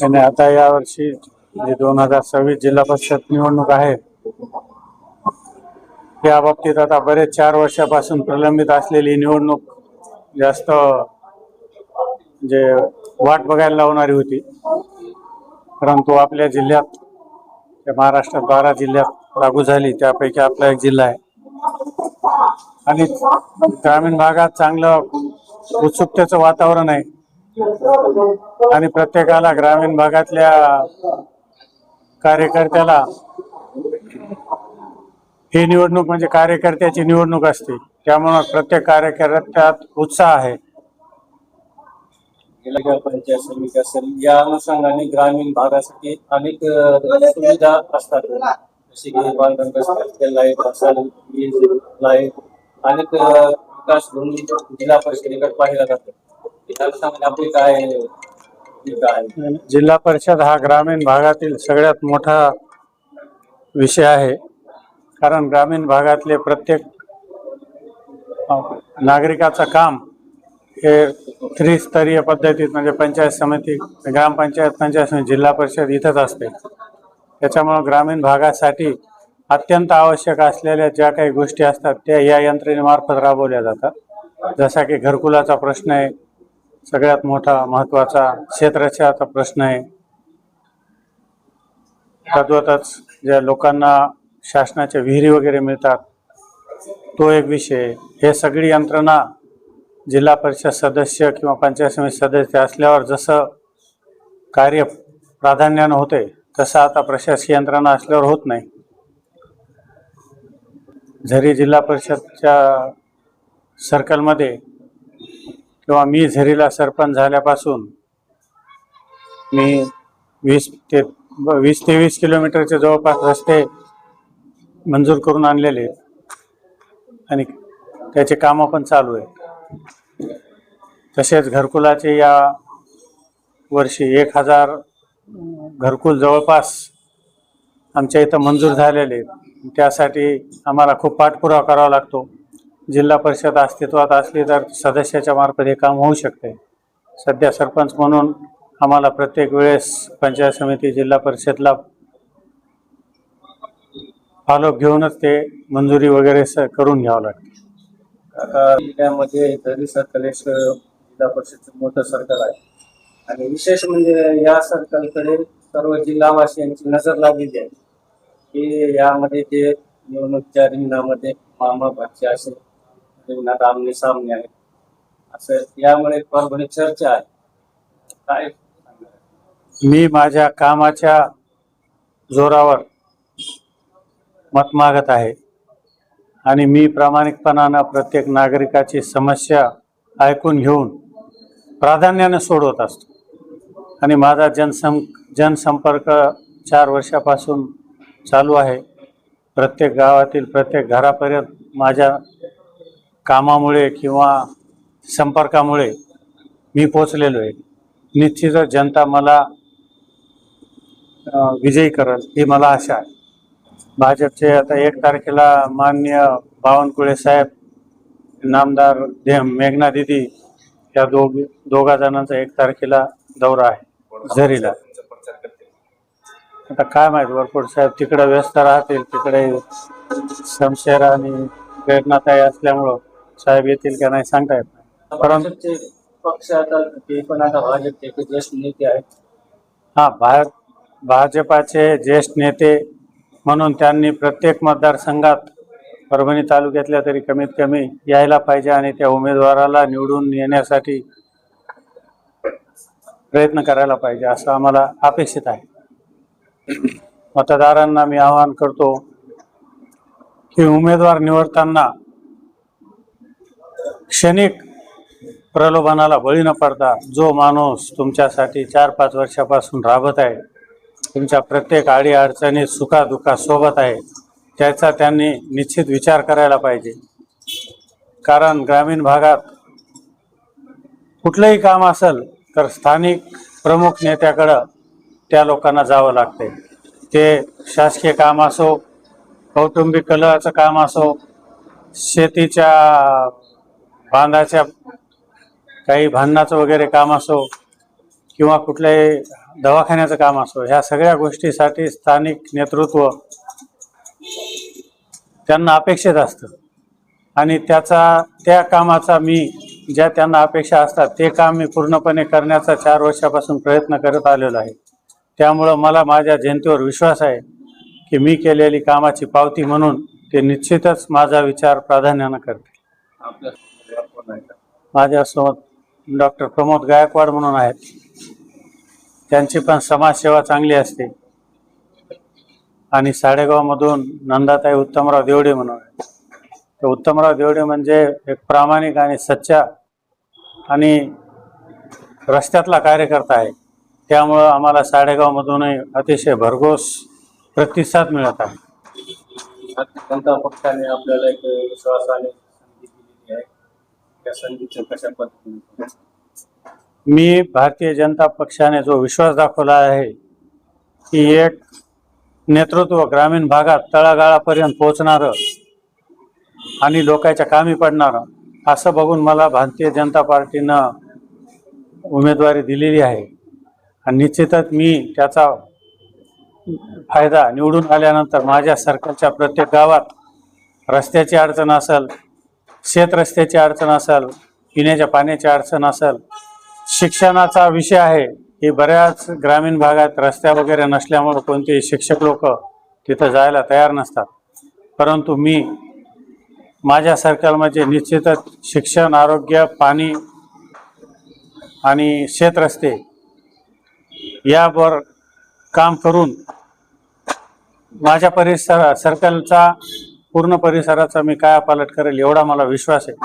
आणि आता यावर्षी जी 2026 जिल्हा परिषद निवडणूक आहे, या बाबतीत आता बरेच 4 वर्षापासून प्रलंबित असलेली निवडणूक जास्त जे वाट बघायला लावणारी होती, परंतु आपल्या जिल्ह्यात महाराष्ट्रात 12 जिल्ह्यात लागू झाली, त्यापैकी आपला एक जिल्हा आहे. आणि ग्रामीण भागात चांगलं उत्सुकतेचं वातावरण आहे आणि प्रत्येकाला ग्रामीण भागातल्या कार्यकर्त्याला ही निवडणूक म्हणजे कार्यकर्त्याची निवडणूक असते, त्यामुळे प्रत्येक कार्यकर्त्यात उत्साह आहे. जिल्हा पंचायत समिती असेल, या अनुषंगाने ग्रामीण भागासाठी अनेक सुविधा असतात, जसे की बांधकाम लाईट असेल, वीज लाईट, अनेक विकास म्हणून जिल्हा परिषदेकडे पाहिला जातो. या अनुषंगाने आपली काय आहे? जिल्हा परिषद हा ग्रामीण भागातील सगळ्यात मोठा विषय आहे, कारण ग्रामीण भागातले प्रत्येक नागरिकाचं काम हे त्रिस्तरीय पद्धतीत म्हणजे पंचायत समिती, ग्रामपंचायत, पंचायत समिती, जिल्हा परिषद इथंच असते. त्याच्यामुळे ग्रामीण भागासाठी अत्यंत आवश्यक असलेल्या ज्या काही गोष्टी असतात त्या या यंत्रणेमार्फत राबवल्या जातात. जसा की घरकुलाचा प्रश्न आहे, सगळ्यात मोठा महत्त्वाचा क्षेत्रक्षाचा प्रश्न आहे. तद्वतच ज्या लोकांना शासनाच्या विहिरी वगैरे मिळतात तो एक विषय. हे सगळी यंत्रणा जिल्हा परिषद सदस्य किंवा पंचायत समिती सदस्य असल्यावर जसं कार्य प्राधान्यानं होते, तसं आता प्रशासकीय यंत्रणा असल्यावर होत नाही. झरी जिल्हा परिषदच्या सर्कलमध्ये किंवा मी झरीला सरपंच झाल्यापासून मी 20 ते 20 किलोमीटरचे जवळपास रस्ते मंजूर करून आणलेले आणि त्याचे कामं पण चालू आहेत. तसेच घरकुलाचे या वर्षी 1000 घरकुल जवळपास आमच्या इथं मंजूर झालेले आहेत. त्यासाठी आम्हाला खूप पाठपुरावा करावा लागतो. जिल्हा परिषद अस्तित्वात असली तर सदस्याच्या मार्फत हे काम होऊ शकते. सध्या सरपंच म्हणून आम्हाला प्रत्येक वेळेस पंचायत समिती, जिल्हा परिषदला फॉलोअप घेऊनच ते मंजुरी वगैरे करून घ्यावं लागते. आता जिल्ह्यामध्ये झरी सर्कल एक जिल्हा परिषदचं मोठं सर्कल आहे आणि विशेष म्हणजे या सर्कलकडे सर्व जिल्हावासियांची नजर लागलेली आहे की यामध्ये जे निवडणुकीच्या रिंगणामध्ये मामा भाचे असेल, रिंगणात आमने सामने आहे, असं यामुळे परभणी चर्चा आहे. काय मी माझ्या कामाच्या जोरावर मत मागत आहे आणि मी प्रामाणिकपणानं प्रत्येक नागरिकाची समस्या ऐकून घेऊन प्राधान्याने सोडवत असतो आणि माझा जनसंपर्क 4 वर्षापासून चालू आहे. प्रत्येक गावातील प्रत्येक घरापर्यंत माझ्या कामामुळे किंवा संपर्कामुळे मी पोचलेलो आहे. निश्चितच जनता मला विजयी करेल ही मला आशा आहे. भाजपचे आता 1 तारखेला माननीय बावनकुळे साहेब, नामदार मेघना दिदी या दोघा जणांचा 1 तारखेला दौरा आहे झरीला. आता काय माहिती, वरपुड साहेब तिकडे व्यस्त राहतील, तिकडे शमशेर आणि प्रेरणाताई असल्यामुळं साहेब येतील का नाही सांगता येत नाही. परंतु पक्ष आता ते पण आता भाजपचे ज्येष्ठ नेते आहेत. हां, भाजपाचे ज्येष्ठ नेते म्हणून त्यांनी प्रत्येक मतदारसंघात परभणी तालुक्यातल्या तरी कमीत कमी यायला पाहिजे आणि त्या उमेदवाराला निवडून येण्यासाठी प्रयत्न करायला पाहिजे असं आम्हाला अपेक्षित आहे. मतदारांना मी आवाहन करतो की उमेदवार निवडताना क्षणिक प्रलोभनाला बळी न पडता जो माणूस तुमच्यासाठी 4-5 वर्षापासून राबत आहे, तुमच्या प्रत्येक अडी अडचणीत सुखादुःखात सोबत आहे, त्याचा त्यांनी निश्चित विचार करायला पाहिजे. कारण ग्रामीण भागात कुठलंही काम असेल तर स्थानिक प्रमुख नेत्याकडं त्या लोकांना जावं लागते. ते शासकीय काम असो, कौटुंबिक कलहाचं काम असो, शेतीच्या बांधाच्या काही भांडणाचं वगैरे काम असो किंवा कुठल्याही दवाखान्याचं काम असो, ह्या सगळ्या गोष्टीसाठी स्थानिक नेतृत्व त्यांना अपेक्षित असतं आणि त्या कामाचा मी ज्या त्यांना अपेक्षा असतात ते काम मी पूर्णपणे करण्याचा 4 वर्षापासून प्रयत्न करत आलेलो आहे. त्यामुळं मला माझ्या जनतेवर विश्वास आहे की मी केलेली कामाची पावती म्हणून ते निश्चितच माझा विचार प्राधान्यानं करते. आपल्या कोण आहे का? माझ्यासोबत डॉक्टर प्रमोद गायकवाड म्हणून आहेत. त्यांची पण समाजसेवा चांगली असते. आणि साडेगावमधून नंदाताई उत्तमराव देवडे म्हणून आहेत. तर उत्तमराव देवडे म्हणजे एक प्रामाणिक आणि सच्चा आणि रस्त्यातला कार्यकर्ता आहे. त्यामुळं आम्हाला साडेगावमधूनही अतिशय भरघोस प्रतिसाद मिळत आहे. भारतीय जनता पक्षाने आपल्याला एक विश्वासाने संधी दिलेली आहे. त्या संधीचं कशा पद्धतीने मी भारतीय जनता पक्षाने जो विश्वास दाखवला आहे की एक नेतृत्व ग्रामीण भागात तळागाळापर्यंत पोहोचणारं आणि लोकांच्या कामी पडणारं असं बघून मला भारतीय जनता पार्टीनं उमेदवारी दिलेली आहे आणि निश्चितच मी त्याचा फायदा निवडून आल्यानंतर माझ्या सर्कलच्या प्रत्येक गावात रस्त्याची अडचण असेल, शेत रस्त्याची अडचण असेल, पिण्याच्या पाण्याची अडचण असेल, शिक्षणाचा विषय आहे की बऱ्याच ग्रामीण भागात रस्त्या वगैरे नसल्यामुळे कोणतेही शिक्षक लोक तिथं जायला तयार नसतात. परंतु मी माझ्या सर्कलमध्ये निश्चितच शिक्षण, आरोग्य, पाणी आणि शेतरस्ते यावर काम करून माझ्या सर्कलचा पूर्ण परिसराचा मी कायापालट करेल एवढा मला विश्वास आहे.